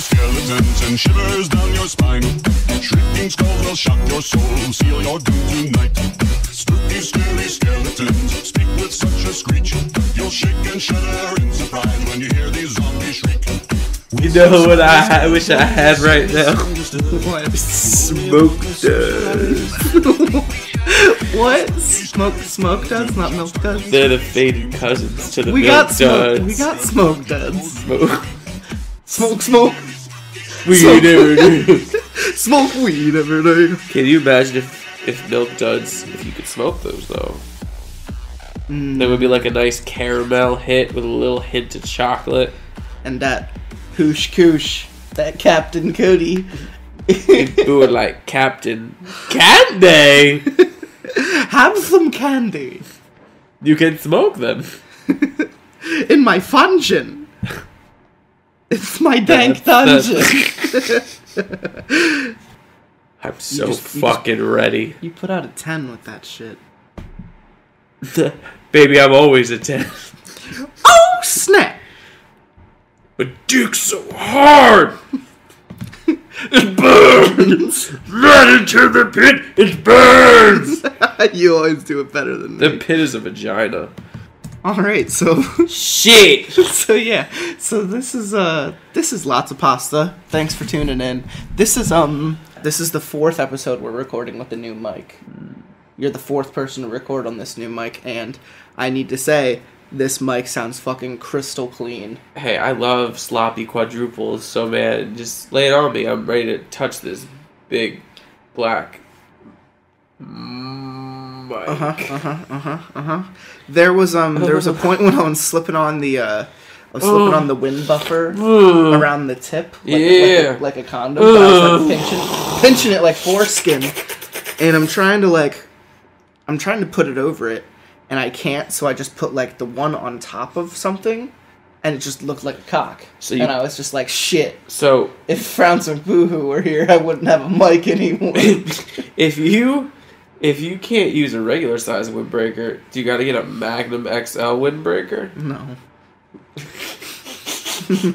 skeletons and shivers down your spine. Shrieking skulls will shock your soul, seal your doom tonight. Spooky, scary skeletons speak with such a screech. You'll shake and shudder in surprise when you hear these zombies shriek. You know what I wish I had right now? Smoke duds. What? Smoke duds, not milk duds? They're the faded cousins to the milk duds. We got smoke duds. Smoke. Weed every day. Smoke weed every day. Can you imagine if milk duds, if you could smoke those though? That would be like a nice caramel hit with a little hint of chocolate. And that koosh, that Captain Cody. Ooh, like Captain Candy. Have some candy. You can smoke them. In my function. It's my dank dungeon. I'm so fucking ready. You put out a 10 with that shit. Baby, I'm always a 10. Oh, snap! But dick's so hard! It burns! Let into the pit! It burns! You always do it better than me. The pit is a vagina. Alright, so... Shit! So yeah, so this is Lotsa Pasta. Thanks for tuning in. This is the 4th episode we're recording with the new mic. You're the 4th person to record on this new mic, and I need to say, this mic sounds fucking crystal clean. Hey, I love sloppy quadruples, so man, just lay it on me. I'm ready to touch this big black mic. There was a point when I was slipping on the the wind buffer around the tip, like a condom. But I was like pinching it like foreskin, and I'm trying to put it over it, and I can't. So I just put like the one on top of something, and it just looked like a cock. And I was just like, shit. So if Frowns McBooHoo were here, I wouldn't have a mic anymore. If you can't use a regular size windbreaker, do you gotta get a Magnum XL windbreaker? No.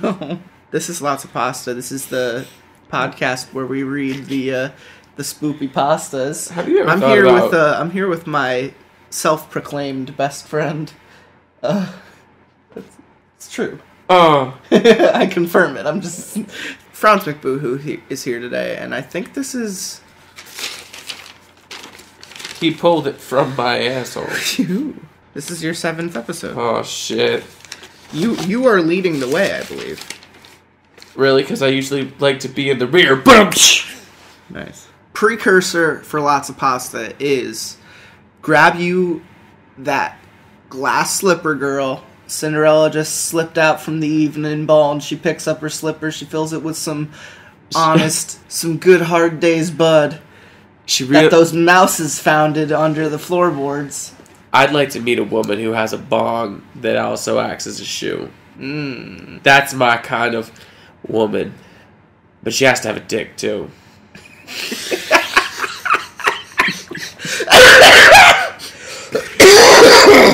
No. This is Lotsa Pasta. This is the podcast where we read the spoopy pastas. Have you ever I'm here with my self-proclaimed best friend. It's true. Oh. I confirm it. I'm just... Frowns McBooHoo is here today, and I think this is... He pulled it from my asshole. This is your 7th episode. Oh, shit. You are leading the way, I believe. Really? Because I usually like to be in the rear. Boom! Nice. Precursor for Lotsa Pasta is grab you that glass slipper girl. Cinderella just slipped out from the evening ball, and she picks up her slipper. She fills it with some honest, some good hard day's bud. That those mouses founded under the floorboards. I'd like to meet a woman who has a bong that also acts as a shoe. That's my kind of woman. But she has to have a dick, too.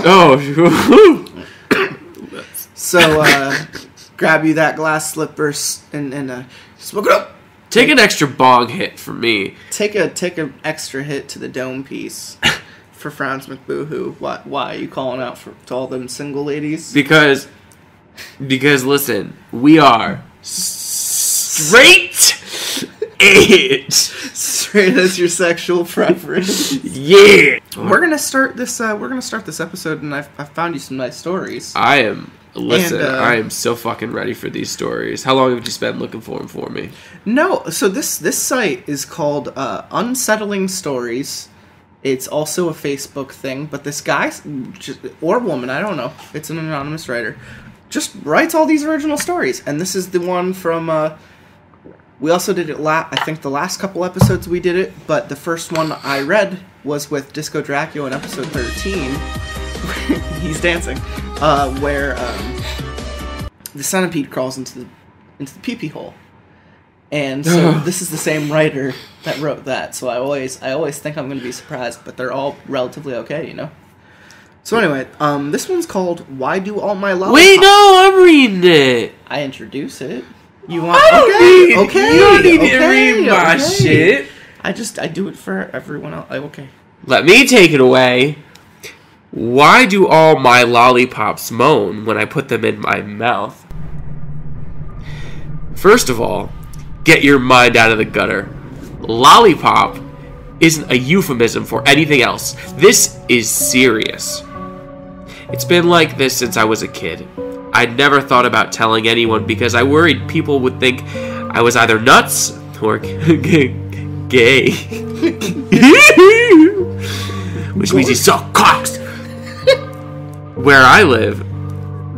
Oh. So, grab you that glass slippers and smoke it up. Take an extra bong hit for me. Take an extra hit to the dome piece for Frowns McBooHoo. Why are you calling out to all them single ladies? Because listen, we are straight edge. Straight as your sexual preference. Yeah. We're gonna start this episode, and I've found you some nice stories. Listen, I am so fucking ready for these stories. How long have you spent looking for them for me? No, so this site is called Unsettling Stories. It's also a Facebook thing, but this guy, or woman, I don't know, it's an anonymous writer, just writes all these original stories. And this is the one from, we also did it, I think the last couple episodes we did it, but the first one I read was with Disco Dracula in episode 13. He's dancing. Where the centipede crawls into the pee-pee hole, and so this is the same writer that wrote that. So I always think I'm going to be surprised, but they're all relatively okay, you know. So anyway, this one's called "Why Do All My Lollipops?" Wait, no, I'm reading it. I introduce it. You want? I don't need, Okay. You don't need to Okay, read my okay. shit. I do it for everyone else. Okay. Let me take it away. Why do all my lollipops moan when I put them in my mouth? First of all, get your mind out of the gutter. Lollipop isn't a euphemism for anything else. This is serious. It's been like this since I was a kid. I'd never thought about telling anyone because I worried people would think I was either nuts or gay. Which means he sucked cocks. Where I live,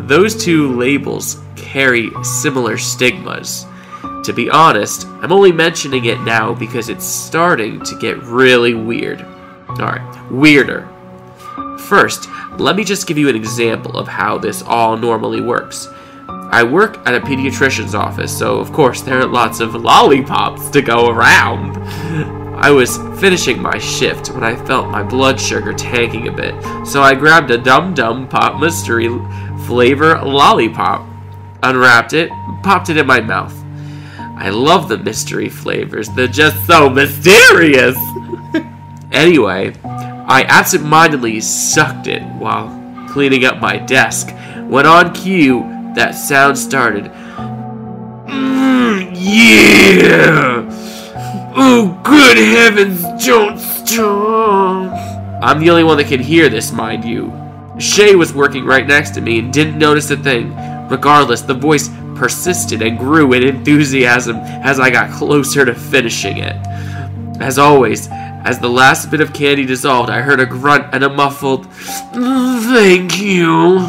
those two labels carry similar stigmas. To be honest, I'm only mentioning it now because it's starting to get really weird. Alright, weirder. First, let me just give you an example of how this all normally works. I work at a pediatrician's office, so of course there are lots of lollipops to go around. I was finishing my shift when I felt my blood sugar tanking a bit, so I grabbed a Dum Dum Pop Mystery flavor lollipop, unwrapped it, popped it in my mouth. I love the mystery flavors, they're just so mysterious! Anyway, I absentmindedly sucked it while cleaning up my desk, when on cue, that sound started. Yeah! Oh, good heavens, don't stop! I'm the only one that can hear this, mind you. Shay was working right next to me and didn't notice a thing. Regardless, the voice persisted and grew in enthusiasm as I got closer to finishing it. As always, as the last bit of candy dissolved, I heard a grunt and a muffled, "Thank you."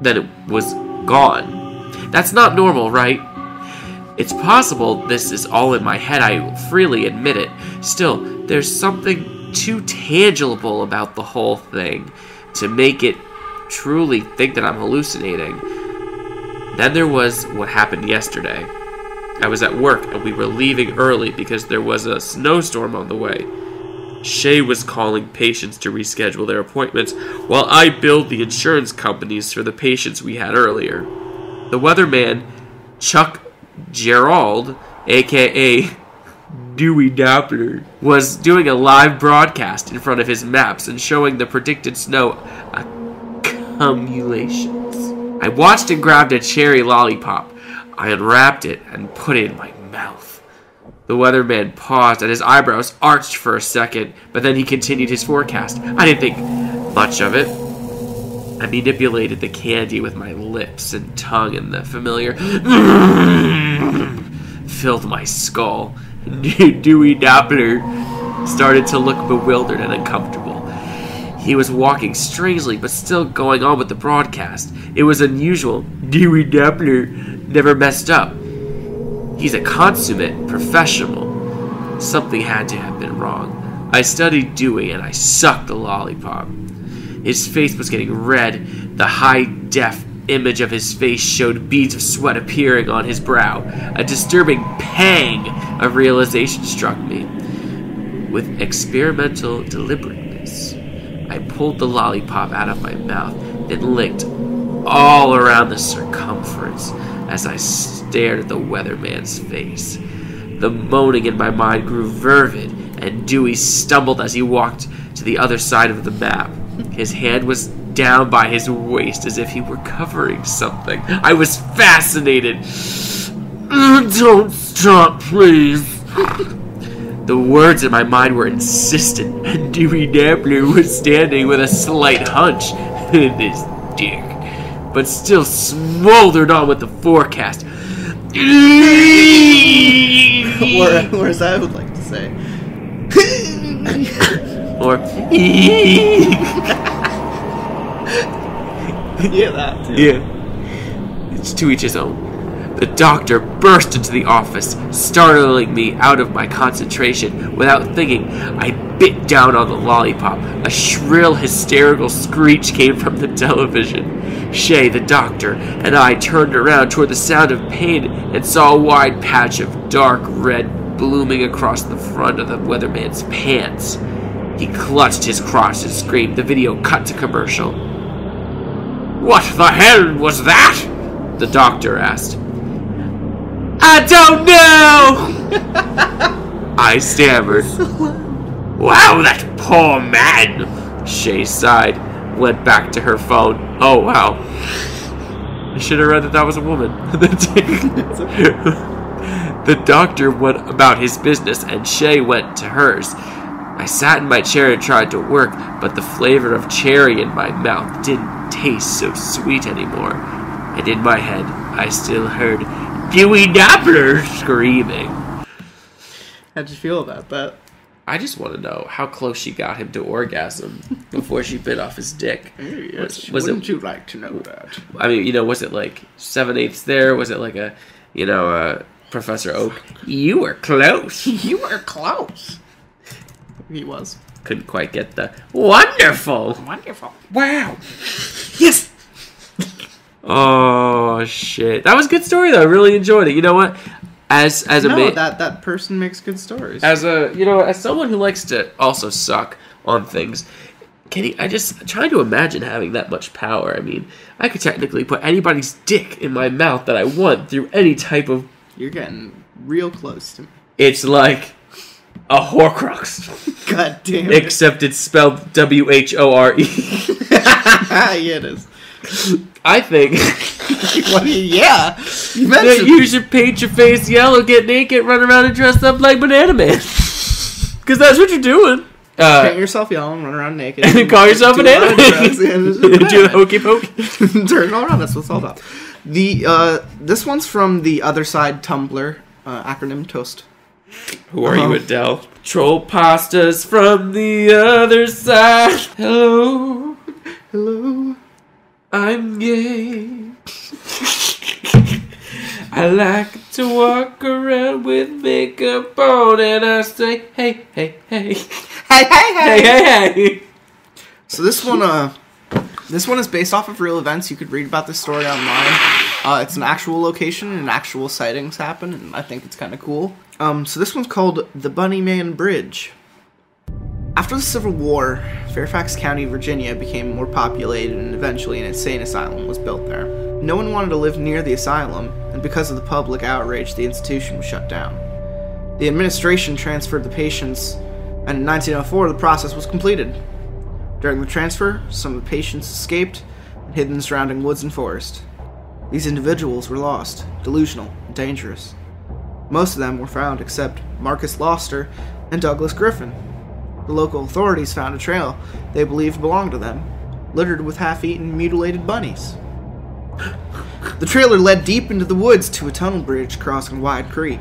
Then it was gone. That's not normal, right? It's possible this is all in my head, I freely admit it. Still, there's something too tangible about the whole thing to make it truly think that I'm hallucinating. Then there was what happened yesterday. I was at work and we were leaving early because there was a snowstorm on the way. Shay was calling patients to reschedule their appointments while I billed the insurance companies for the patients we had earlier. The weatherman, Chuck Gerald, aka Dewey Doppler, was doing a live broadcast in front of his maps and showing the predicted snow accumulations. I watched and grabbed a cherry lollipop. I unwrapped it and put it in my mouth. The weatherman paused and his eyebrows arched for a second, but then he continued his forecast. I didn't think much of it. I manipulated the candy with my lips and tongue, and the familiar filled my skull. Dewey Doppler started to look bewildered and uncomfortable. He was walking strangely, but still going on with the broadcast. It was unusual. Dewey Doppler never messed up. He's a consummate professional. Something had to have been wrong. I studied Dewey and I sucked the lollipop. His face was getting red. The high-def image of his face showed beads of sweat appearing on his brow. A disturbing pang of realization struck me. With experimental deliberateness, I pulled the lollipop out of my mouth, then licked all around the circumference as I stared at the weatherman's face. The moaning in my mind grew vivid, and Dewey stumbled as he walked to the other side of the map. His hand was down by his waist as if he were covering something. I was fascinated. Don't stop, please. The words in my mind were insistent, and Dewey Doppler was standing with a slight hunch in his dick, but still smoldered on with the forecast. Or as I would like to say. Or Yeah, that too. yeah. It's to each his own. The doctor burst into the office, startling me out of my concentration. Without thinking, I bit down on the lollipop. A shrill, hysterical screech came from the television. Shay, the doctor, and I turned around toward the sound of pain and saw a wide patch of dark red blooming across the front of the weatherman's pants. He clutched his crotch and screamed. The video cut to commercial. "What the hell was that?" the doctor asked. I don't know! I stammered. Wow, that poor man! Shay sighed, went back to her phone. Oh, wow. I should have read that was a woman. The doctor went about his business, and Shay went to hers. I sat in my chair and tried to work, but the flavor of cherry in my mouth didn't taste so sweet anymore. And in my head, I still heard Dewey Doppler screaming. How'd you feel about that? I just want to know how close she got him to orgasm before she bit off his dick. Yes, wouldn't you like to know that? I mean, was it like 7/8 there? Was it like Professor Oak? You were close. You were close. He was. Couldn't quite get the wonderful. Wow. Yes. Oh shit, that was a good story though. I really enjoyed it. You know what? That person makes good stories. As someone who likes to also suck on things, I just trying to imagine having that much power. I mean, I could technically put anybody's dick in my mouth that I want through any type of. You're getting real close to me. It's like a Horcrux. God damn it. Except it's spelled WHORE. Yeah, it is. I think. Yeah. You should paint your face yellow, get naked, run around and dress up like Banana Man. Because that's what you're doing. Paint yourself yellow and run around naked. And call yourself Banana Man. Do the hokey pokey. Turn it all around. That's what it's all about. This one's from the Other Side Tumblr, acronym TOAST. Who are you, Adele? Troll pastas from the other side. Hello. Hello. I'm gay. I like to walk around with makeup on and I say, hey, hey, hey. Hey, hey, hey. Hey, hey, hey. So this one is based off of real events. You could read about this story online. It's an actual location and actual sightings happen, and I think it's kind of cool. So this one's called the BunnyMan Bridge. After the Civil War, Fairfax County, Virginia became more populated and eventually an insane asylum was built there. No one wanted to live near the asylum, and because of the public outrage, the institution was shut down. The administration transferred the patients, and in 1904 the process was completed. During the transfer, some of the patients escaped and hid in the surrounding woods and forest. These individuals were lost, delusional, and dangerous. Most of them were found except Marcus Loster and Douglas Griffin. The local authorities found a trail they believed belonged to them, littered with half-eaten, mutilated bunnies. The trailer led deep into the woods to a tunnel bridge crossing Wide Creek.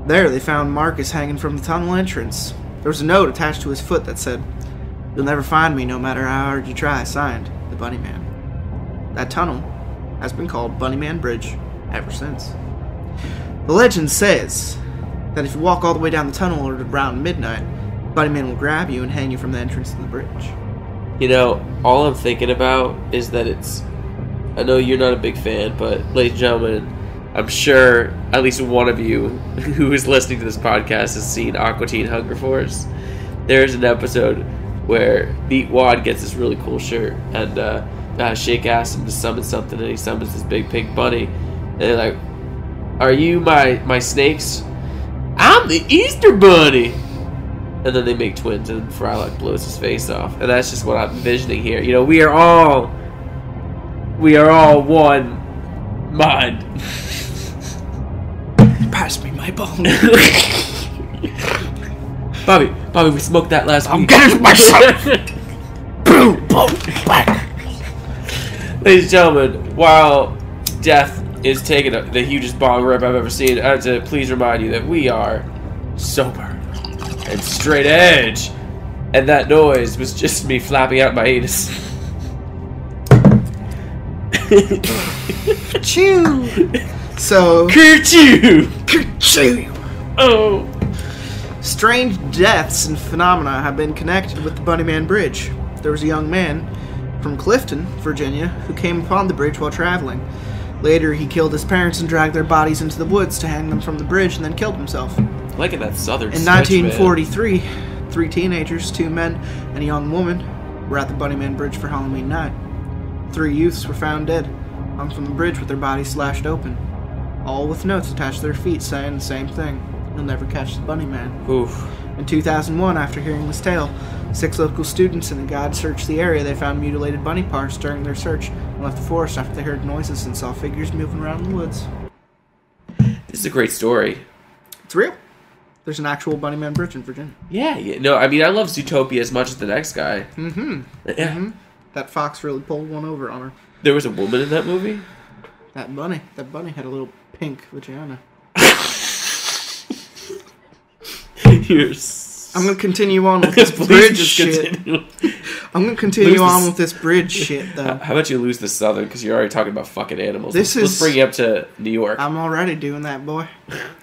There they found Marcus hanging from the tunnel entrance. There was a note attached to his foot that said, "You'll never find me no matter how hard you try, signed, the BunnyMan." That tunnel has been called BunnyMan Bridge ever since. The legend says that if you walk all the way down the tunnel at around midnight, BunnyMan will grab you and hang you from the entrance to the bridge. You know, all I'm thinking about is that I know you're not a big fan, but ladies and gentlemen, I'm sure at least one of you who is listening to this podcast has seen Aqua Teen Hunger Force. There's an episode where Beat Wad gets this really cool shirt, and Shake asks him to summon something, and he summons this big pink bunny. And they're like, "Are you my snakes?" "I'm the Easter Bunny!" And then they make twins, and Frylock blows his face off. And that's just what I'm envisioning here. You know, we are all one mind. Pass me my bone. Bobby, we smoked that last week. I'm getting myself. Boom, boom, back. Ladies and gentlemen, while death is taking the hugest bong rip I've ever seen, I have to please remind you that we are sober and straight edge. And that noise was just me flapping out my anus. Choo. So. Kerchoo. Kerchoo. Oh. Strange deaths and phenomena have been connected with the BunnyMan Bridge. There was a young man from Clifton, Virginia, who came upon the bridge while traveling. Later, he killed his parents and dragged their bodies into the woods to hang them from the bridge and then killed himself. Like in that southern In 1943, 3 teenagers, 2 men, and a young woman were at the BunnyMan Bridge for Halloween night. 3 youths were found dead, hung from the bridge with their bodies slashed open. all with notes attached to their feet saying the same thing. You'll never catch the BunnyMan. Oof. In 2001, after hearing this tale, 6 local students and a guide searched the area. They found mutilated bunny parts during their search and left the forest after they heard noises and saw figures moving around in the woods. This is a great story. It's real. There's an actual BunnyMan Bridge in Virginia. Yeah. No, I mean, I love Zootopia as much as the next guy. Mm-hmm. Yeah. Mm-hmm. That fox really pulled one over on her. There was a woman in that movie? That bunny had a little pink vagina. I'm gonna continue on with this bridge shit. I'm gonna continue on with this bridge shit, though. How about you lose the southern, because you're already talking about fucking animals. Let's bring you up to New York. I'm already doing that, boy.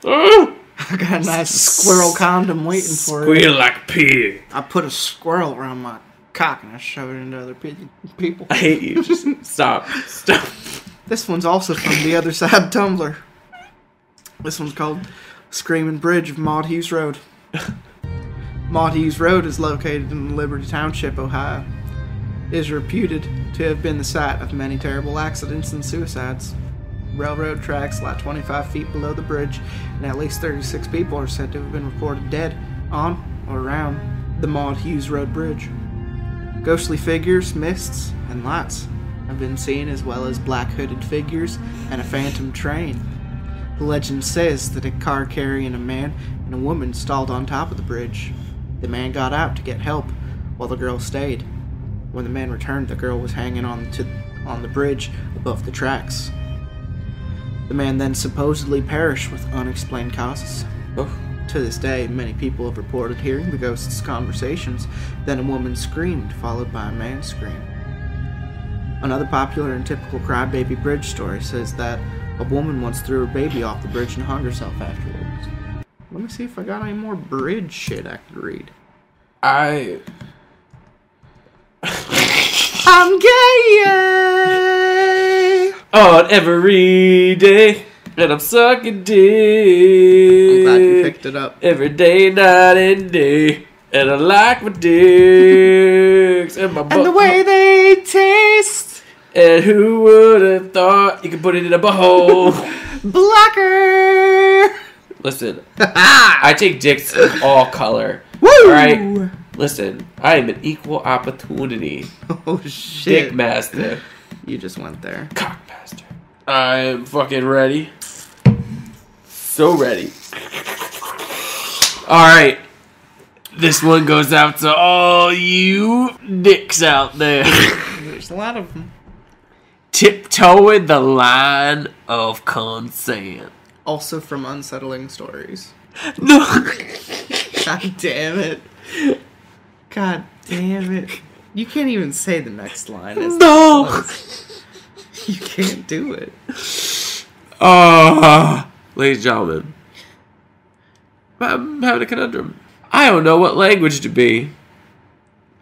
I got a nice squirrel condom waiting for you. Squeal like pig. I put a squirrel around my cock and I shove it into other people. I hate you. Just stop. This one's also from the other side Tumblr. This one's called Screaming Bridge of Maude-Hughes Road. Maude-Hughes Road is located in Liberty Township, Ohio. It is reputed to have been the site of many terrible accidents and suicides. Railroad tracks lie 25 feet below the bridge, and at least 36 people are said to have been reported dead on or around the Maude-Hughes Road Bridge. Ghostly figures, mists, and lights have been seen, as well as black hooded figures and a phantom train. The legend says that a car carrying a man and a woman stalled on top of the bridge. The man got out to get help, while the girl stayed. When the man returned, the girl was hanging on the bridge above the tracks. The man then supposedly perished with unexplained causes. Oh. To this day, many people have reported hearing the ghost's conversations. Then a woman screamed, followed by a man's scream. Another popular and typical crybaby bridge story says that a woman once threw her baby off the bridge and hung herself afterwards. Let me see if I got any more bridge shit I could read. I'm gay on every day, and I'm sucking dick. I'm glad you picked it up. Every day, night and day, and I like my dicks and my butt. And the way they taste. And who would have thought you could put it in a butthole? Blacker. Listen, I take dicks of all color. Woo! Alright? Listen, I am an equal opportunity. Oh, shit. Dick master. You just went there. Cock master. I'm fucking ready. So ready. Alright. This one goes out to all you dicks out there. There's a lot of them. Tiptoeing the line of consent. Also from Unsettling Stories. No. God damn it. God damn it. You can't even say the next line. No. You can't do it. Ladies and gentlemen, I'm having a conundrum. I don't know what language to be.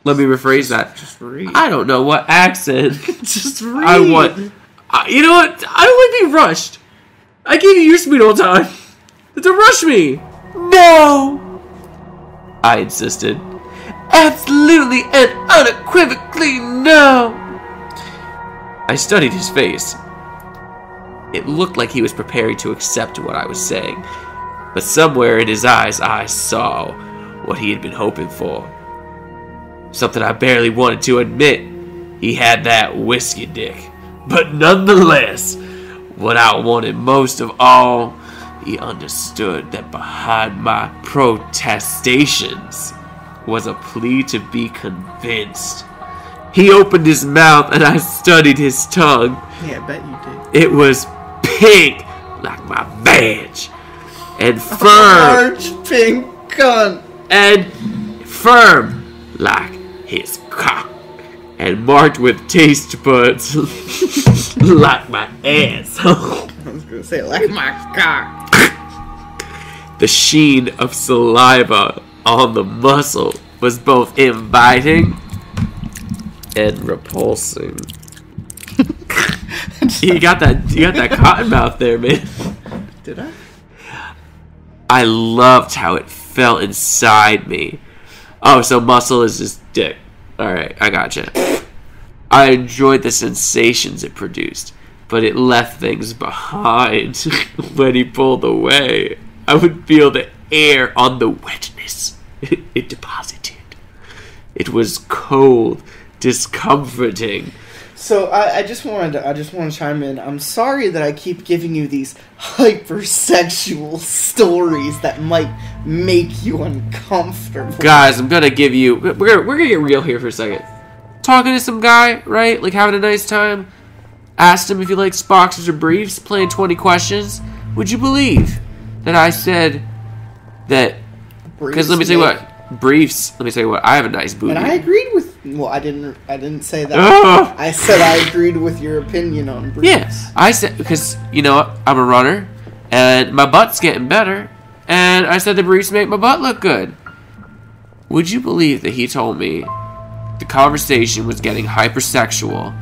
Let me rephrase that. Just read. I don't know what accent. Just read. I want. You know what? I don't want to be rushed. I gave you your speed all the time. Don't rush me. No. I insisted. Absolutely and unequivocally no. I studied his face. It looked like he was preparing to accept what I was saying, but somewhere in his eyes I saw what he had been hoping for. Something I barely wanted to admit. He had that whiskey dick. But nonetheless, what I wanted most of all, he understood that behind my protestations was a plea to be convinced. He opened his mouth and I studied his tongue. Yeah, I bet you did. It was pink like my vag, and firm. Large pink cunt. And firm like his cock, and marked with taste buds like my ass. I was gonna say like my cock. The sheen of saliva on the muscle was both inviting and repulsing. You got that cotton mouth there, man. Did I? I loved how it felt inside me. Oh, so muscle is just dick. Alright, I gotcha. I enjoyed the sensations it produced. but it left things behind. When he pulled away, I would feel the air on the wetness it deposited. It was cold, discomforting. So I just want to chime in. I'm sorry that I keep giving you these hypersexual stories that might make you uncomfortable. Guys, I'm gonna give you. We're gonna get real here for a second. Talking to some guy, right? Like having a nice time. Asked him if he likes boxers or briefs. Playing 20 questions. Would you believe that I said that? Because let me tell you what. Briefs. Let me tell you what. I have a nice booty. And I agreed with. Well, I didn't say that. I said I agreed with your opinion on briefs. Yeah, I said because you know I'm a runner, and my butt's getting better, and I said the briefs make my butt look good. Would you believe that he told me the conversation was getting hypersexual,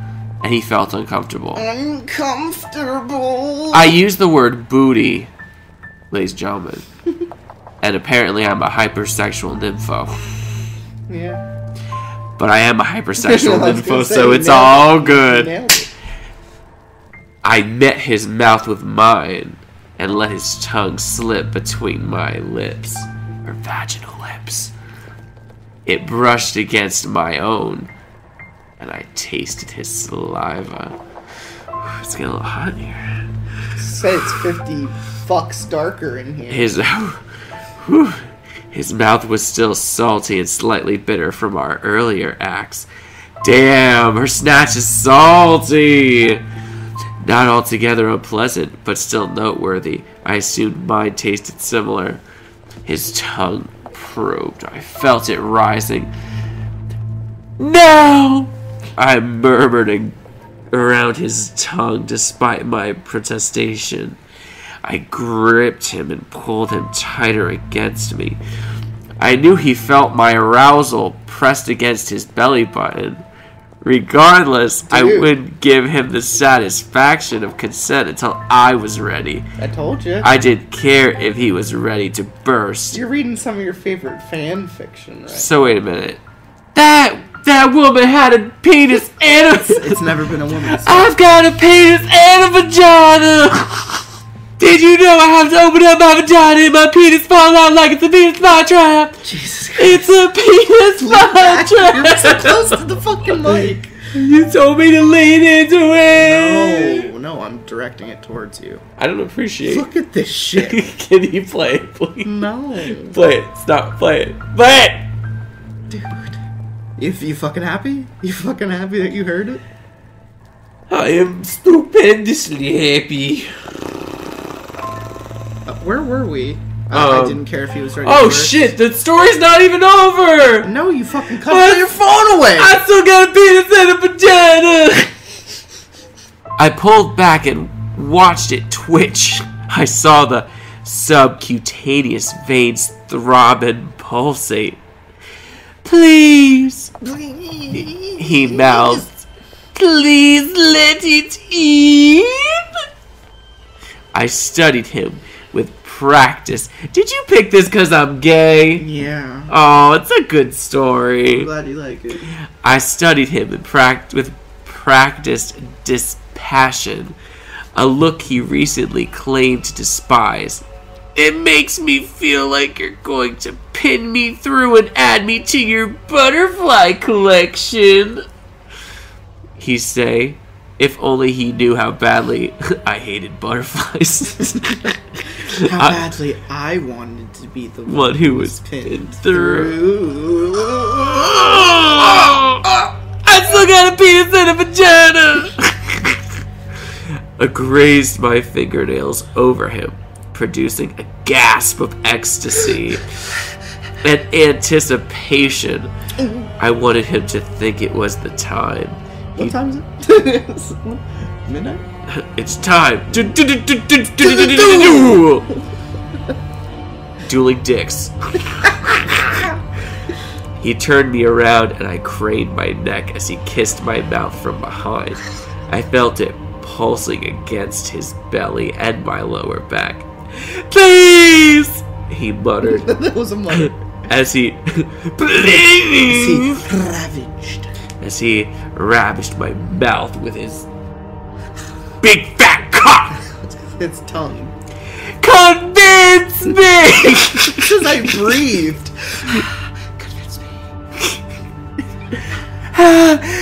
and he felt uncomfortable? Uncomfortable. I used the word booty, ladies and gentlemen, and apparently I'm a hypersexual nympho. Yeah. But I am a hypersexual nympho, so it's all good. I met his mouth with mine and let his tongue slip between my lips, or vaginal lips. It brushed against my own, and I tasted his saliva. It's getting a little hot in here. Say it's 50 fucks darker in here. His mouth was still salty and slightly bitter from our earlier acts. Damn, her snatch is salty! Not altogether unpleasant, but still noteworthy. I assumed mine tasted similar. His tongue probed. I felt it rising. No! I murmured around his tongue despite my protestation. I gripped him and pulled him tighter against me. I knew he felt my arousal pressed against his belly button. Regardless, I wouldn't give him the satisfaction of consent until I was ready. I told you. I didn't care if he was ready to burst. You're reading some of your favorite fan fiction, right? So wait a minute. That woman had a penis and a... It's never been a woman. I've got a penis and a vagina! Did you know I have to open up my vagina and my penis falls out like it's a penis flytrap? Jesus Christ. It's a penis flytrap! You're so close to the fucking mic. You told me to lean into it! No, I'm directing it towards you. I don't appreciate it. Look at this shit. Can you play it, please? No. Play it. Stop. Play it. Play it! Dude. You fucking happy? You fucking happy that you heard it? I am stupendously happy. Where were we? I didn't care if he was ready. Oh shit! The story's not even over. No, you fucking cut your phone away. I still got a penis and a vagina. I pulled back and watched it twitch. I saw the subcutaneous veins throb and pulsate. Please, he mouthed. Please let it in. I studied him with practice. Did you pick this because I'm gay? Yeah. Oh, it's a good story. I'm glad you like it. I studied him with practiced dispassion, a look he recently claimed to despise. It makes me feel like you're going to pin me through and add me to your butterfly collection, he say. If only he knew how badly I hated butterflies. How badly I wanted to be the one who was pinned through. I still got a penis and a vagina. I grazed my fingernails over him, producing a gasp of ecstasy and anticipation. I wanted him to think it was the time. What time is it? Midnight? It's time. Dueling dicks. He turned me around and I craned my neck as he kissed my mouth from behind. I felt it pulsing against his belly and my lower back. Please! He muttered. That was a mutter. As he... Please! Ravaged. As he ravished my mouth with his big fat cock! Its tongue. Convince me! Because I breathed. Convince me.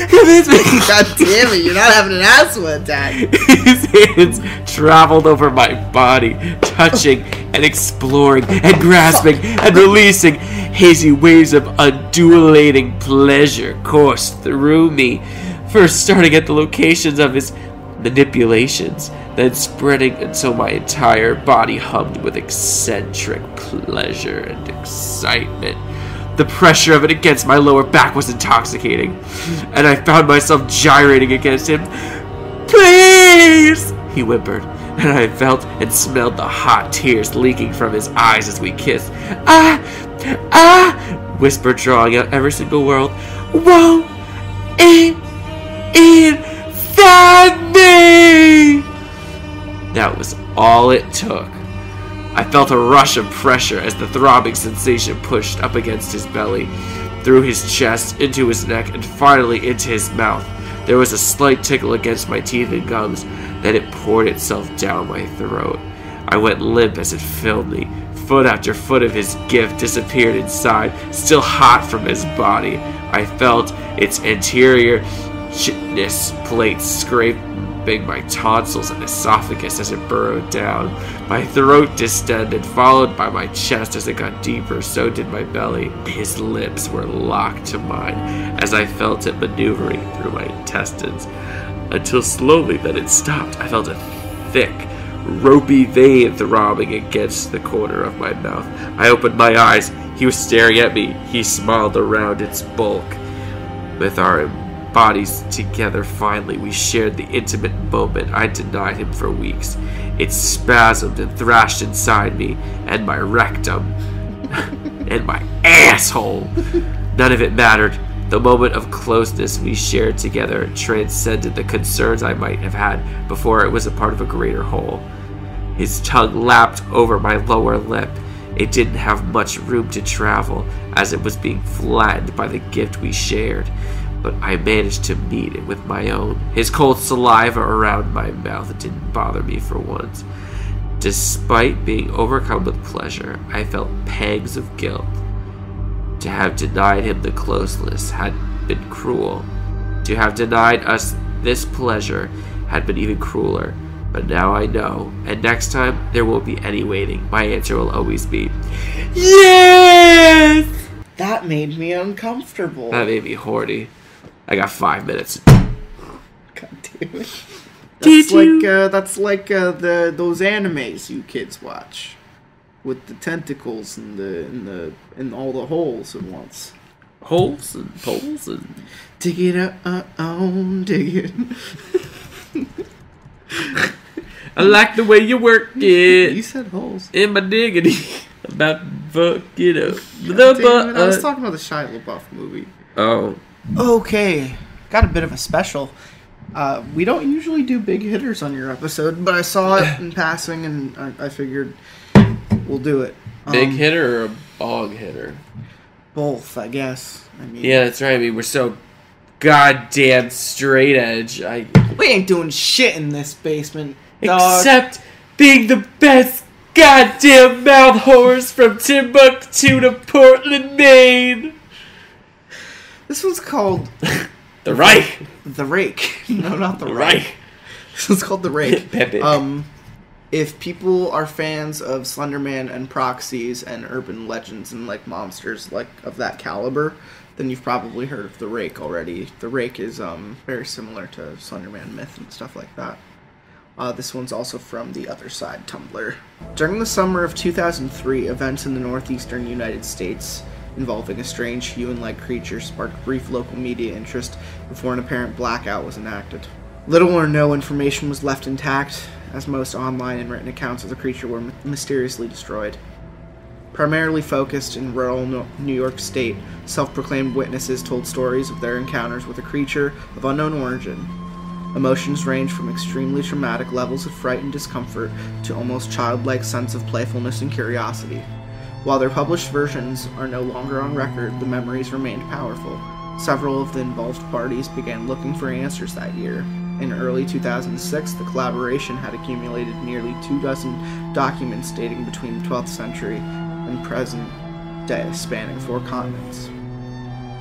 Convince me! God damn it, you're not having an asthma attack. His hands traveled over my body, touching and exploring and grasping and releasing. Hazy waves of undulating pleasure coursed through me, first starting at the locations of his manipulations, then spreading until my entire body hummed with eccentric pleasure and excitement. The pressure of it against my lower back was intoxicating, and I found myself gyrating against him. "Please!" he whimpered, and I felt and smelled the hot tears leaking from his eyes as we kissed. "Ah! Ah!" whispered, drawing out every single word. "Won't it inside me?" That was all it took. I felt a rush of pressure as the throbbing sensation pushed up against his belly, through his chest, into his neck, and finally into his mouth. There was a slight tickle against my teeth and gums, then it poured itself down my throat. I went limp as it filled me. Foot after foot of his gift disappeared inside, still hot from his body. I felt its anterior chitinous plate scraping my tonsils and esophagus as it burrowed down. My throat distended, followed by my chest. As it got deeper, so did my belly. His lips were locked to mine as I felt it maneuvering through my intestines, until slowly then it stopped. I felt a thick, ropey vein throbbing against the corner of my mouth. I opened my eyes. He was staring at me. He smiled around its bulk. With our bodies together, finally, we shared the intimate moment I denied him for weeks. It spasmed and thrashed inside me, and my rectum, and my asshole. None of it mattered. The moment of closeness we shared together transcended the concerns I might have had before it was a part of a greater whole. His tongue lapped over my lower lip. It didn't have much room to travel, as it was being flattened by the gift we shared, but I managed to meet it with my own. His cold saliva around my mouth didn't bother me for once. Despite being overcome with pleasure, I felt pangs of guilt. To have denied him the closeness had been cruel. To have denied us this pleasure had been even crueler. But now I know, and next time there won't be any waiting. My answer will always be, yes! That made me uncomfortable. That made me horny. I got 5 minutes. God damn it. That's like those animes you kids watch, with the tentacles and all the holes at once. Holes and poles and dig it dig it. I like the way you work it. You said holes. In my diggity. About to fuck it up. I was talking about the Shia LaBeouf movie. Oh. Okay. Got a bit of a special. We don't usually do big hitters on your episode, but I saw it in passing and I figured we'll do it. Big hitter or a bog hitter? Both, I guess. I mean, yeah, that's right. I mean, we're so goddamn straight edge. We ain't doing shit in this basement, dog. Except being the best goddamn mouth whores from Timbuktu to Portland, Maine. This one's called The Rake. The Rake. No, not the Rake. Rake. This one's called The Rake. If people are fans of Slenderman and proxies and urban legends and like monsters like of that caliber, then you've probably heard of the Rake already. The Rake is very similar to Slenderman myth and stuff like that. This one's also from the Other Side Tumblr. During the summer of 2003, events in the northeastern United States involving a strange human-like creature sparked brief local media interest before an apparent blackout was enacted. Little or no information was left intact, as most online and written accounts of the creature were mysteriously destroyed. Primarily focused in rural New York State, self-proclaimed witnesses told stories of their encounters with a creature of unknown origin. Emotions range from extremely traumatic levels of fright and discomfort to almost childlike sense of playfulness and curiosity. While their published versions are no longer on record, the memories remained powerful. Several of the involved parties began looking for answers that year. In early 2006, the collaboration had accumulated nearly 24 documents dating between the 12th century and present day, spanning 4 continents.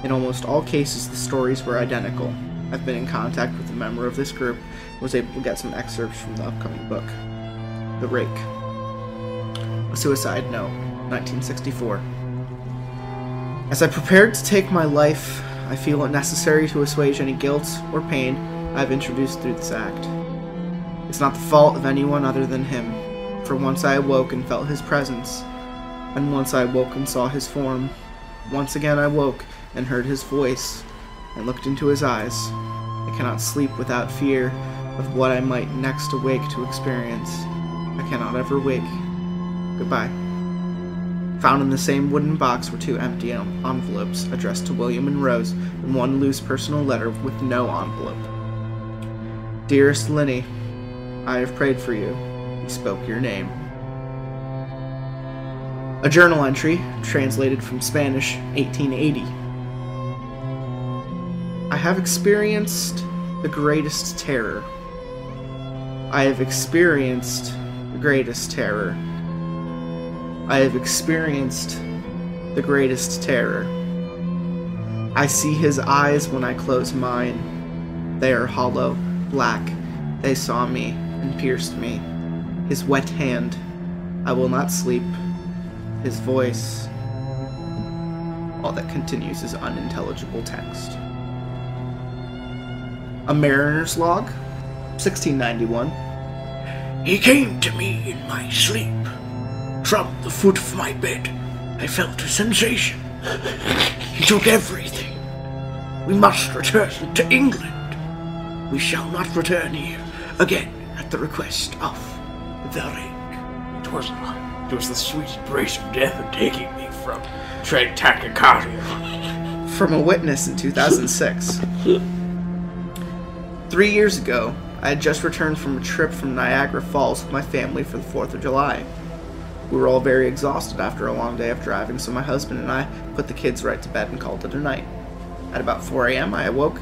In almost all cases, the stories were identical. I've been in contact with a member of this group and was able to get some excerpts from the upcoming book. The Rake. A Suicide Note, 1964. As I prepared to take my life, I feel it necessary to assuage any guilt or pain I have introduced through this act. It's not the fault of anyone other than him, for once I awoke and felt his presence, and once I awoke and saw his form, once again I woke and heard his voice, and looked into his eyes. I cannot sleep without fear of what I might next awake to experience. I cannot ever wake. Goodbye. Found in the same wooden box were 2 empty envelopes addressed to William and Rose, and 1 loose personal letter with no envelope. Dearest Linny, I have prayed for you. He spoke your name. A journal entry, translated from Spanish, 1880. I have experienced the greatest terror. I have experienced the greatest terror. I have experienced the greatest terror. I see his eyes when I close mine. They are hollow, black. They saw me and pierced me. His wet hand. I will not sleep. His voice. All that continues is unintelligible text. A Mariner's Log, 1691. He came to me in my sleep. From the foot of my bed, I felt a sensation. He took everything. We must return to England. We shall not return here again at the request of the Rake. It was the sweet embrace of death in taking me from Trent Tachycardia. From a witness in 2006. 3 years ago, I had just returned from a trip from Niagara Falls with my family for the 4th of July. We were all very exhausted after a long day of driving, so my husband and I put the kids right to bed and called it a night. At about 4 a.m., I woke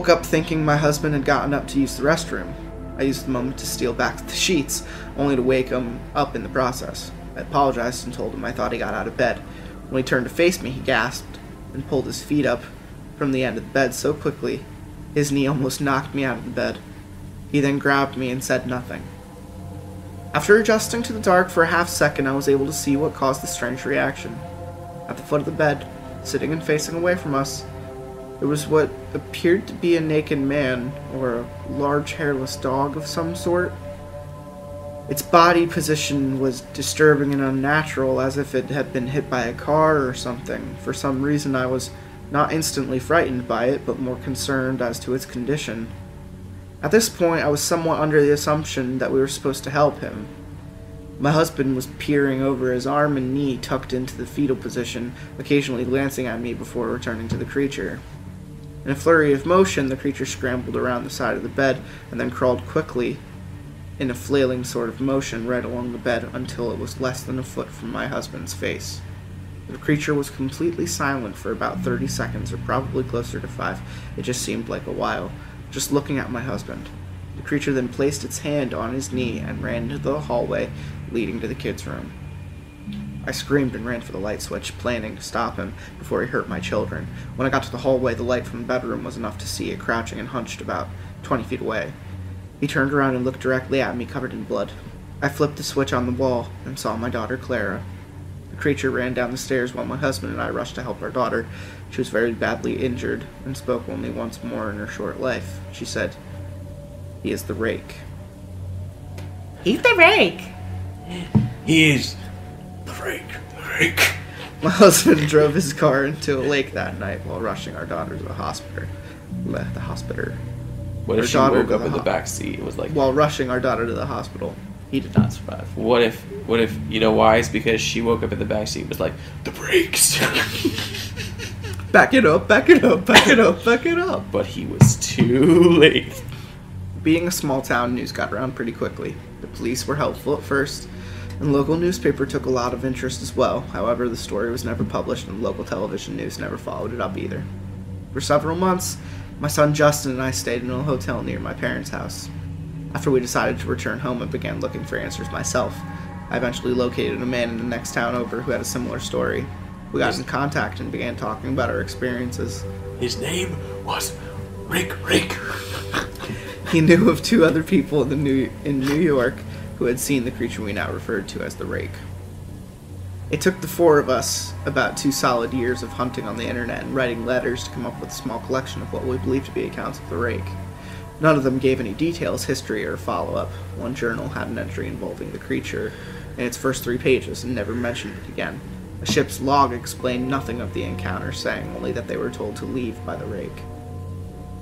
up thinking my husband had gotten up to use the restroom. I used the moment to steal back the sheets, only to wake him up in the process. I apologized and told him I thought he got out of bed. When he turned to face me, he gasped and pulled his feet up from the end of the bed so quickly, his knee almost knocked me out of the bed. He then grabbed me and said nothing. After adjusting to the dark for a half second, I was able to see what caused the strange reaction. At the foot of the bed, sitting and facing away from us, there was what appeared to be a naked man, or a large hairless dog of some sort. Its body position was disturbing and unnatural, as if it had been hit by a car or something. For some reason I was not instantly frightened by it, but more concerned as to its condition. At this point, I was somewhat under the assumption that we were supposed to help him. My husband was peering over his arm and knee tucked into the fetal position, occasionally glancing at me before returning to the creature. In a flurry of motion, the creature scrambled around the side of the bed and then crawled quickly, in a flailing sort of motion, right along the bed until it was less than a foot from my husband's face. The creature was completely silent for about 30 seconds, or probably closer to 5. It just seemed like a while, just looking at my husband. The creature then placed its hand on his knee and ran into the hallway leading to the kids' room. I screamed and ran for the light switch, planning to stop him before he hurt my children. When I got to the hallway, the light from the bedroom was enough to see it crouching and hunched about 20 feet away. He turned around and looked directly at me, covered in blood. I flipped the switch on the wall and saw my daughter Clara. The creature ran down the stairs while my husband and I rushed to help our daughter. She was very badly injured and spoke only once more in her short life. She said, "He is the Rake." He's the Rake. He is the Rake. The Rake. My husband drove his car into a lake that night while rushing our daughter to the hospital. What if Her she daughter woke to up the in the ho- back seat? It was like, While rushing our daughter to the hospital, he did not survive. what if, you know why? It's because she woke up in the back seat and was like, The brakes. Back it up, back it up, back it up, back it up. but he was too late. Being a small town, news got around pretty quickly. The police were helpful at first, and the local newspaper took a lot of interest as well. However, the story was never published, and local television news never followed it up either. For several months, My son Justin and I stayed in a hotel near my parents' house. After we decided to return home and began looking for answers myself, I eventually located a man in the next town over who had a similar story. We got in contact and began talking about our experiences. His name was Rake. He knew of 2 other people in New York who had seen the creature we now referred to as the Rake. It took the 4 of us about 2 solid years of hunting on the internet and writing letters to come up with a small collection of what we believed to be accounts of the Rake. None of them gave any details, history, or follow-up. One journal had an entry involving the creature in its first 3 pages and never mentioned it again. A ship's log explained nothing of the encounter, saying only that they were told to leave by the Rake.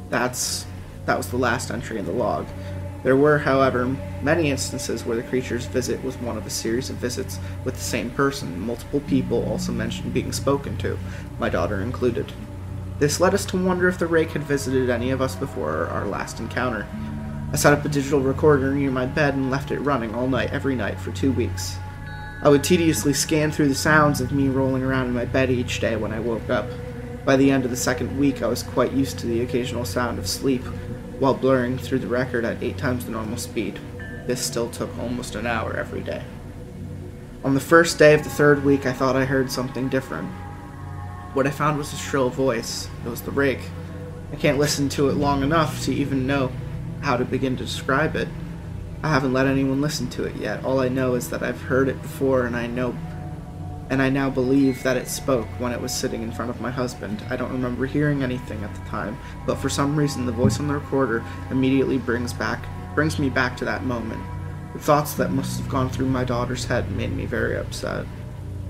That was the last entry in the log. There were, however, many instances where the creature's visit was one of a series of visits with the same person. Multiple people also mentioned being spoken to, my daughter included. This led us to wonder if the Rake had visited any of us before our last encounter. I set up a digital recorder near my bed and left it running all night, every night, for 2 weeks. I would tediously scan through the sounds of me rolling around in my bed each day when I woke up. By the end of the 2nd week, I was quite used to the occasional sound of sleep, while blurring through the record at 8 times the normal speed. This still took almost an hour every day. On the first day of the 3rd week, I thought I heard something different. What I found was a shrill voice. It was the Rake. I can't listen to it long enough to even know how to begin to describe it. I haven't let anyone listen to it yet. All I know is that I've heard it before, and I now believe that it spoke when it was sitting in front of my husband. I don't remember hearing anything at the time, but for some reason the voice on the recorder immediately brings me back to that moment. The thoughts that must have gone through my daughter's head made me very upset.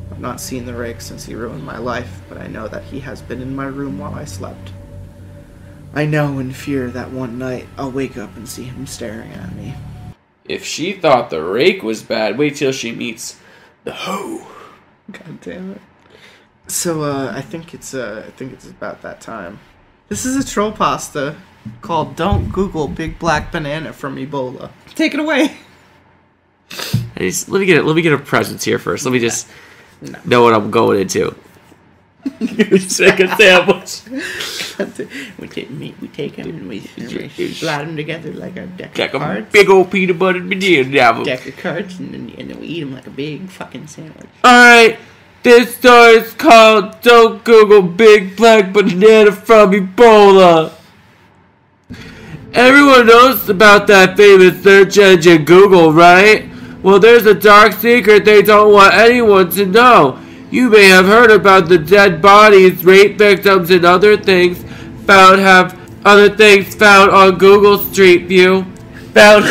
I've not seen the Rake since he ruined my life, but I know that he has been in my room while I slept. I know in fear that one night I'll wake up and see him staring at me. If she thought the Rake was bad, wait till she meets the Hoe. God damn it. So, I think it's about that time. This is a troll pasta called Don't Google Big Black Banana from Ebola. Take it away. Let me get a presence here first. Let me just know what I'm going into. You take a sandwich. We take meat, we take them, and we slide them together like a deck Like of a cards. big old peanut butter banana. Deck of cards, and then we eat them like a big fucking sandwich. Alright, this story is called Don't Google Big Black Banana from Ebola. Everyone knows about that famous search engine Google, right? Well, there's a dark secret they don't want anyone to know. You may have heard about the dead bodies, rape victims, and other things found on Google Street View. Found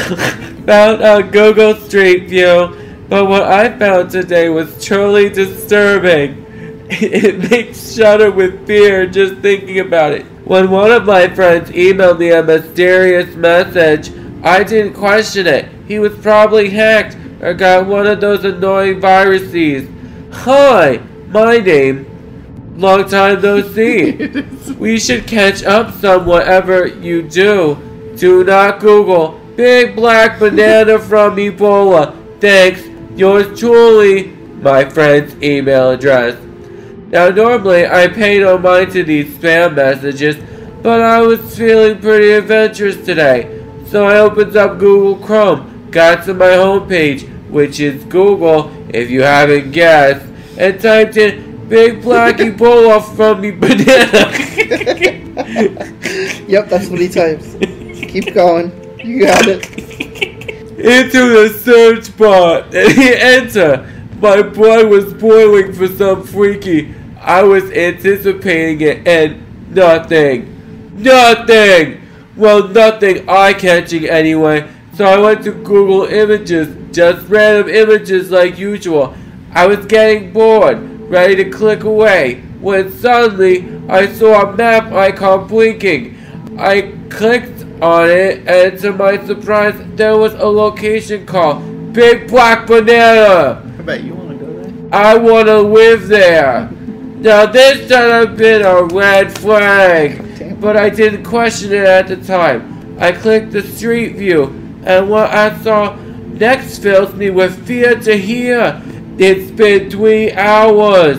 on Google Street View. But what I found today was truly disturbing. It makes shudder with fear just thinking about it. When one of my friends emailed me a mysterious message, I didn't question it. He was probably hacked or got one of those annoying viruses. Hi, my name. Long time no see. We should catch up some whatever you do. Do not Google Big Black Banana from Ebola. Thanks, yours truly, my friend's email address. Now normally I pay no mind to these spam messages, but I was feeling pretty adventurous today. So I opened up Google Chrome, got to my homepage, which is Google, if you haven't guessed, and typed in Big Black Ebola from me banana. Yep, that's what he types. Keep going. You got it. Into the search bar and hit enter. My blood was boiling for some freaky. I was anticipating it and nothing. Nothing! Well, nothing eye-catching anyway. So I went to Google Images, just random images like usual. I was getting bored, ready to click away, when suddenly I saw a map icon blinking. I clicked on it, and to my surprise, there was a location called Big Black Banana. I bet you want to go there. I want to live there. Now this should have been a red flag, but I didn't question it at the time. I clicked the street view, and what I saw next fills me with fear to hear. It's been 3 hours.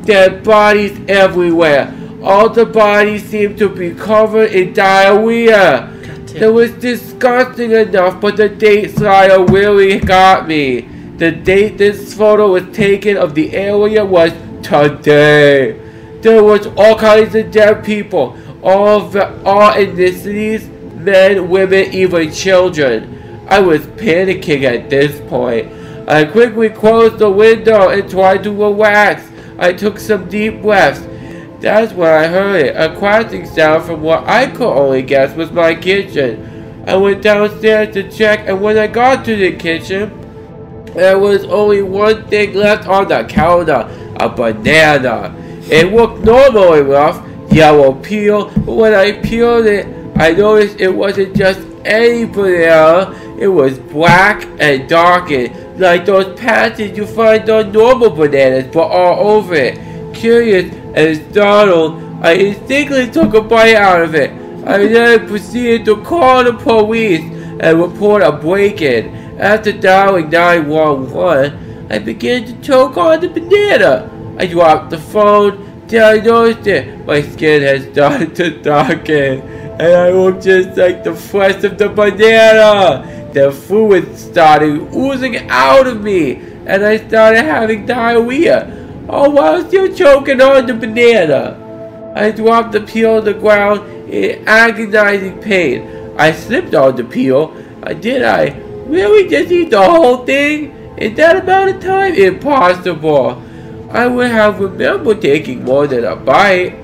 Dead bodies everywhere. All the bodies seemed to be covered in diarrhea. It was disgusting enough, but the date slider really got me. The date this photo was taken of the area was today. There was all kinds of dead people, all ethnicities, men, women, even children. I was panicking at this point. I quickly closed the window and tried to relax. I took some deep breaths. That's when I heard it, a crashing sound from what I could only guess was my kitchen. I went downstairs to check, and when I got to the kitchen, there was only one thing left on the counter, a banana. It looked normal enough, yellow peel, but when I peeled it, I noticed it wasn't just any banana. It was black and darkened, like those patches you find on normal bananas, but all over it. Curious and startled, I instinctively took a bite out of it. I then proceeded to call the police and report a break-in. After dialing 911, I began to choke on the banana. I dropped the phone. Then I noticed it. My skin had started to darken, and I looked just like the flesh of the banana. The fluid started oozing out of me, and I started having diarrhea. All while still choking on the banana. I dropped the peel on the ground in agonizing pain. I slipped on the peel. Did I really just eat the whole thing? In that amount of time? Impossible. I would have remembered taking more than a bite.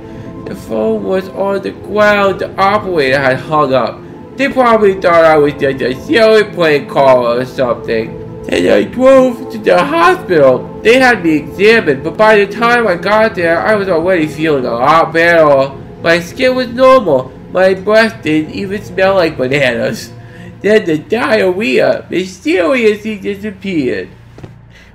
The phone was on the ground. The operator had hung up. They probably thought I was just a silly prank call or something. Then I drove to the hospital. They had me examined, but by the time I got there, I was already feeling a lot better. My skin was normal. My breath didn't even smell like bananas. Then the diarrhea mysteriously disappeared.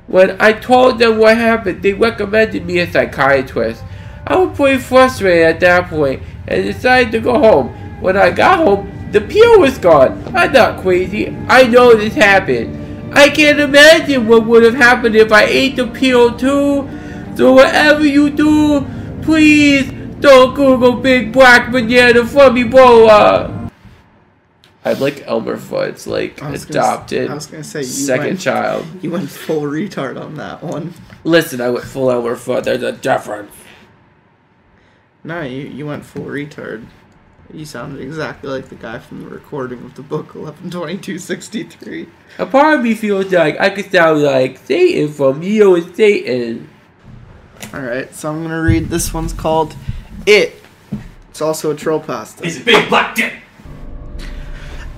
When I told them what happened, they recommended me a psychiatrist. I was pretty frustrated at that point and decided to go home. When I got home, the peel was gone. I'm not crazy. I know this happened. I can't imagine what would have happened if I ate the peel too. So whatever you do, please don't Google Big Black Banana from Ebola. I'm like Elmer Fudd's like adopted second child. You went full retard on that one. Listen, I went full Elmer Fudd. There's a difference. No, you went full retard. You sounded exactly like the guy from the recording of the book 11/22/63. A part of me feels like I could sound like Satan from Neo and Satan. Alright, so I'm gonna read this one's called It. It's also a troll pasta. It's a big black dick.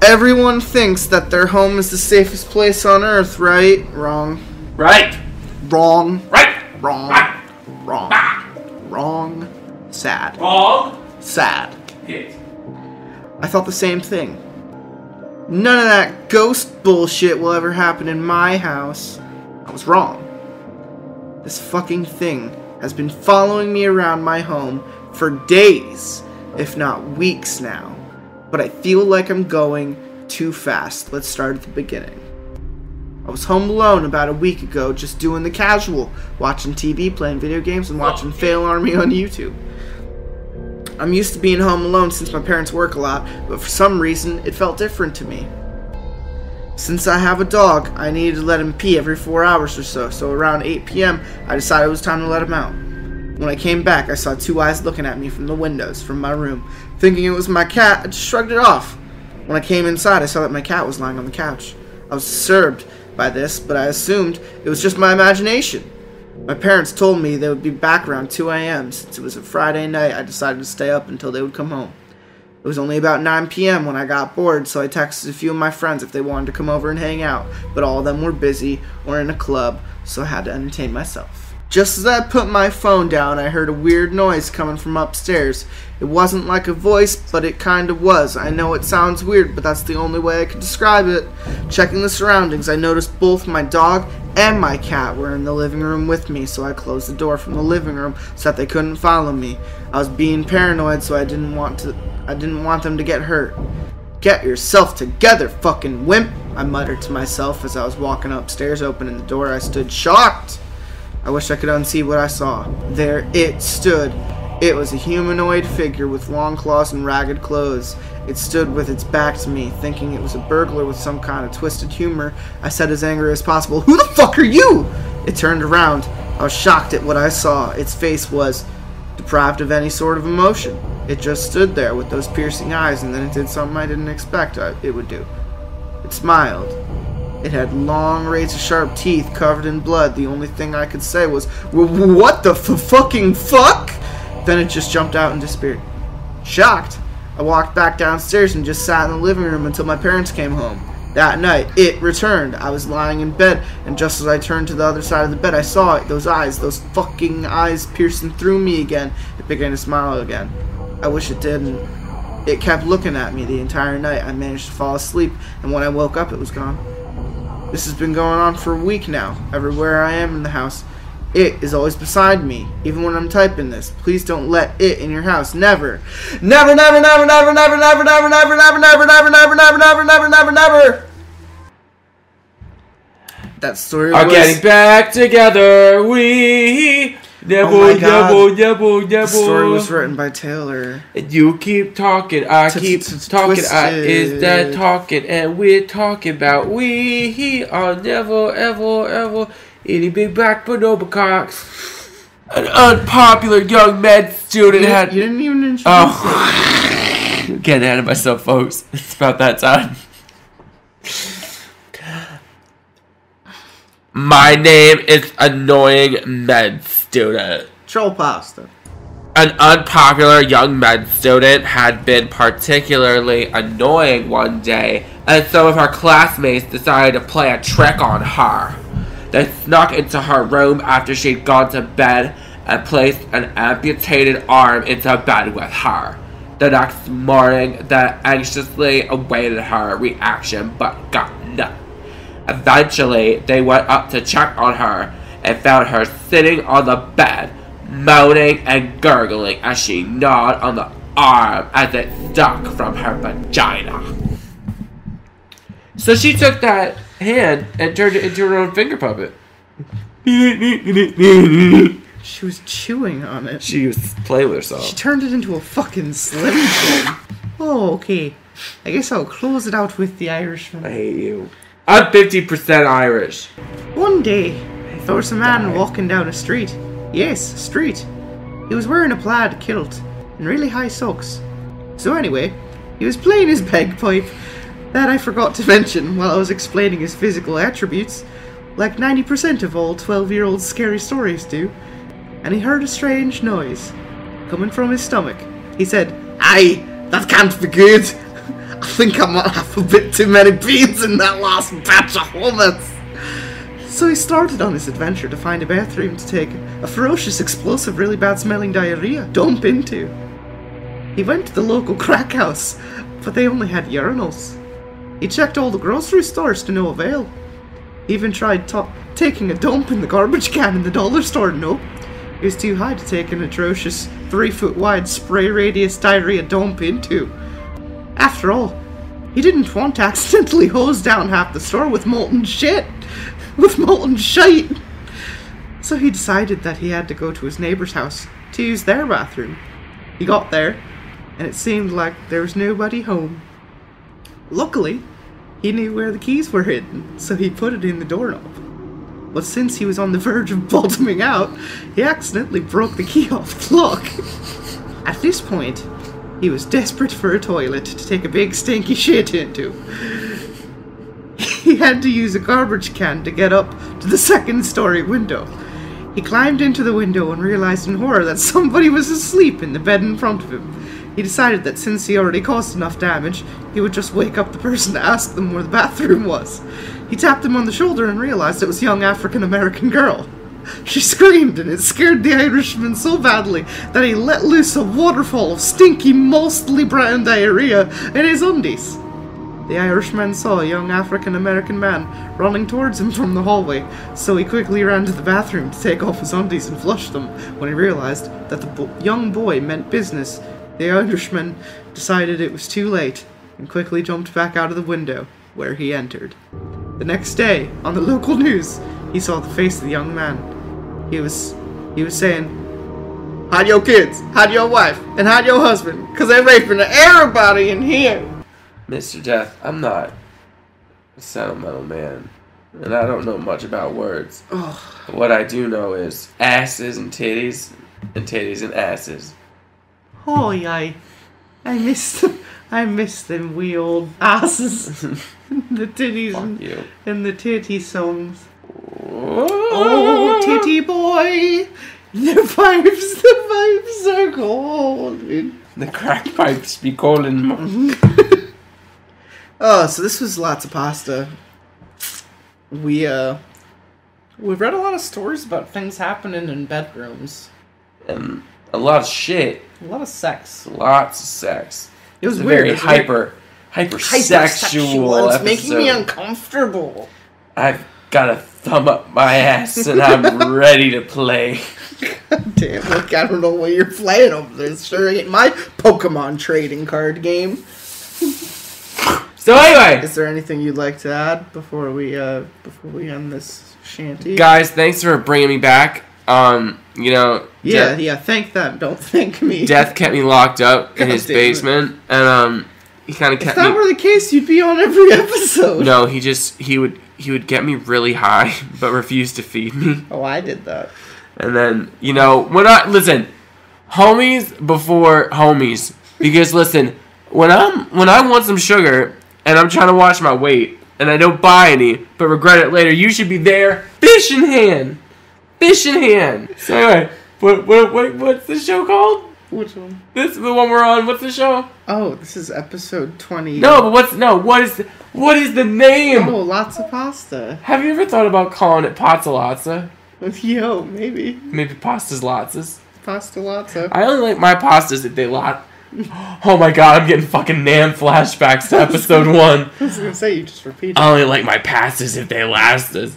Everyone thinks that their home is the safest place on earth, right? Wrong. Right. Wrong. Right. Wrong. Right. Wrong. Wrong. Sad. Wrong. Sad. Hit. I thought the same thing. None of that ghost bullshit will ever happen in my house. I was wrong. This fucking thing has been following me around my home for days, if not weeks now. But I feel like I'm going too fast. Let's start at the beginning. I was home alone about a week ago, just doing the casual, watching TV, playing video games, and watching Fail Army on YouTube. I'm used to being home alone since my parents work a lot, but for some reason, it felt different to me. Since I have a dog, I needed to let him pee every 4 hours or so, so around 8 p.m., I decided it was time to let him out. When I came back, I saw two eyes looking at me from the windows from my room. Thinking it was my cat, I just shrugged it off. When I came inside, I saw that my cat was lying on the couch. I was disturbed by this, but I assumed it was just my imagination. My parents told me they would be back around 2 a.m. Since it was a Friday night, I decided to stay up until they would come home. It was only about 9 p.m. when I got bored, so I texted a few of my friends if they wanted to come over and hang out, but all of them were busy or in a club, so I had to entertain myself. Just as I put my phone down, I heard a weird noise coming from upstairs. It wasn't like a voice, but it kind of was. I know it sounds weird, but that's the only way I could describe it. Checking the surroundings, I noticed both my dog and my cat were in the living room with me, so I closed the door from the living room so that they couldn't follow me. I was being paranoid, so I didn't want them to get hurt. Get yourself together, fucking wimp, I muttered to myself as I was walking upstairs. Opening the door, I stood shocked. I wish I could unsee what I saw. There it stood, It was a humanoid figure with long claws and ragged clothes. It stood with its back to me, thinking it was a burglar with some kind of twisted humor. I said as angry as possible, "Who the fuck are you?" It turned around. I was shocked at what I saw. Its face was deprived of any sort of emotion. It just stood there with those piercing eyes, and then it did something I didn't expect it would do. It smiled. It had long, razor-sharp teeth covered in blood. The only thing I could say was, "What the fucking fuck?" Then it just jumped out and disappeared. Shocked, I walked back downstairs and just sat in the living room until my parents came home. That night, it returned. I was lying in bed, and just as I turned to the other side of the bed, I saw it. Those eyes, those fucking eyes piercing through me again. It began to smile again. I wish it didn't. It kept looking at me the entire night. I managed to fall asleep, and when I woke up, it was gone. This has been going on for a week now. Everywhere I am in the house, it is always beside me, even when I'm typing this. Please don't let it in your house. Never. Never, never, never, never, never, never, never, never, never, never, never, never, never, never, never, never, never. That story was... Are getting back together, we... Oh my God. The story was written by Taylor. And you keep talking, I keep talking, is that talking, and we're talking about we are never, ever, ever any big back but no cocks. An unpopular young med student had... You didn't even introduce it. Getting ahead of myself, folks. It's about that time. My name is Annoying Med Student. Troll pasta. An unpopular young med student had been particularly annoying one day, and some of her classmates decided to play a trick on her. They snuck into her room after she'd gone to bed and placed an amputated arm into bed with her. The next morning, they anxiously awaited her reaction, but got none. Eventually, they went up to check on her and found her sitting on the bed, moaning and gurgling as she gnawed on the arm as it stuck from her vagina. So she took that hand and turned it into her own finger puppet. She was chewing on it. She was playing with herself. She turned it into a fucking Slim Jim. Oh, okay. I guess I'll close it out with the Irishman. I hate you. I'm 50% Irish. One day, there was a man walking down a street. Yes, a street. He was wearing a plaid kilt and really high socks. So anyway, he was playing his bagpipe. That I forgot to mention while I was explaining his physical attributes, like 90% of all 12-year-old scary stories do. And he heard a strange noise coming from his stomach. He said, "Aye, that can't be good. I think I might have a bit too many beans in that last batch of hummus." So he started on his adventure to find a bathroom to take a ferocious, explosive, really bad-smelling diarrhea dump into. He went to the local crack house, but they only had urinals. He checked all the grocery stores to no avail. He even tried taking a dump in the garbage can in the dollar store. Nope. It was too high to take an atrocious 3-foot-wide spray radius diarrhea dump into. After all, he didn't want to accidentally hose down half the store with molten shit. With molten shite. So he decided that he had to go to his neighbor's house to use their bathroom. He got there, and it seemed like there was nobody home. Luckily, he knew where the keys were hidden, so he put it in the doorknob. But since he was on the verge of bottoming out, he accidentally broke the key off the lock. At this point, he was desperate for a toilet to take a big stinky shit into. He had to use a garbage can to get up to the second-story window. He climbed into the window and realized in horror that somebody was asleep in the bed in front of him. He decided that since he already caused enough damage, he would just wake up the person to ask them where the bathroom was. He tapped him on the shoulder and realized it was a young African-American girl. She screamed, and it scared the Irishman so badly that he let loose a waterfall of stinky, mostly brown diarrhea in his undies. The Irishman saw a young African-American man running towards him from the hallway, so he quickly ran to the bathroom to take off his undies and flush them. When he realized that the young boy meant business, the Irishman decided it was too late and quickly jumped back out of the window, where he entered. The next day, on the local news, he saw the face of the young man. He was saying, Hide your kids, hide your wife, and hide your husband, because they're raping everybody in here. Mr. Death, I'm not a sentimental man, and I don't know much about words. What I do know is asses and titties and asses. Oh, I miss them. I miss them wee old asses. The titties and the titty songs. Oh, titty boy. The pipes are golden. The crack pipes be calling. Oh, so this was Lots of Pasta. We've read a lot of stories about things happening in bedrooms. And a lot of shit. A lot of sex. Lots of sex. It was weird. Very hyper-sexual It's episode. making me uncomfortable. I've got a thumb up my ass and I'm ready to play. God damn, look, I don't know what you're playing over there. It sure ain't my Pokemon trading card game. So anyway, is there anything you'd like to add before we end this shanty? Guys, thanks for bringing me back. Thank them. Don't thank me. Death kept me locked up in his basement, and he kind of kept me. If that were the case, you'd be on every episode. No, he would get me really high, but refuse to feed me. Oh, I did that. And then listen, homies before homies, because listen, when I want some sugar and I'm trying to watch my weight and I don't buy any, but regret it later, you should be there, fish in hand. So anyway, what's the show called? Which one? This is the one we're on. What's the show? Oh, this is episode 20. No, but what is the name? Oh, Lots of Pasta. Have you ever thought about calling it Pazza Lotsa? Yo, maybe. Maybe Pasta's Lotsas. Pasta Lotsa. I only like my pastas if they lot. Oh my god, I'm getting fucking Nam flashbacks to episode 1. I was gonna say, you just repeated. I only like my pastas if they last us.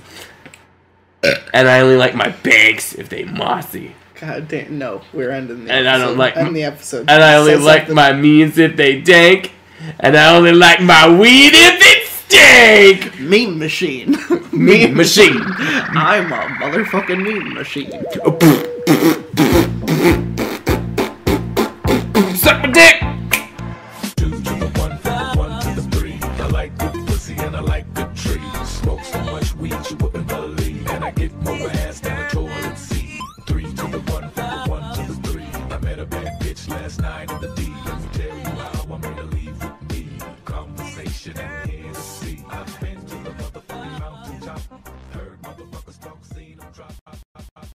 And I only like my bakes if they mossy. God damn, no, we're ending the and episode. I don't like the episode. And I only like my means if they dank. And I only like my weed if it stink. Meme machine. Meme machine. I'm a motherfucking meme machine.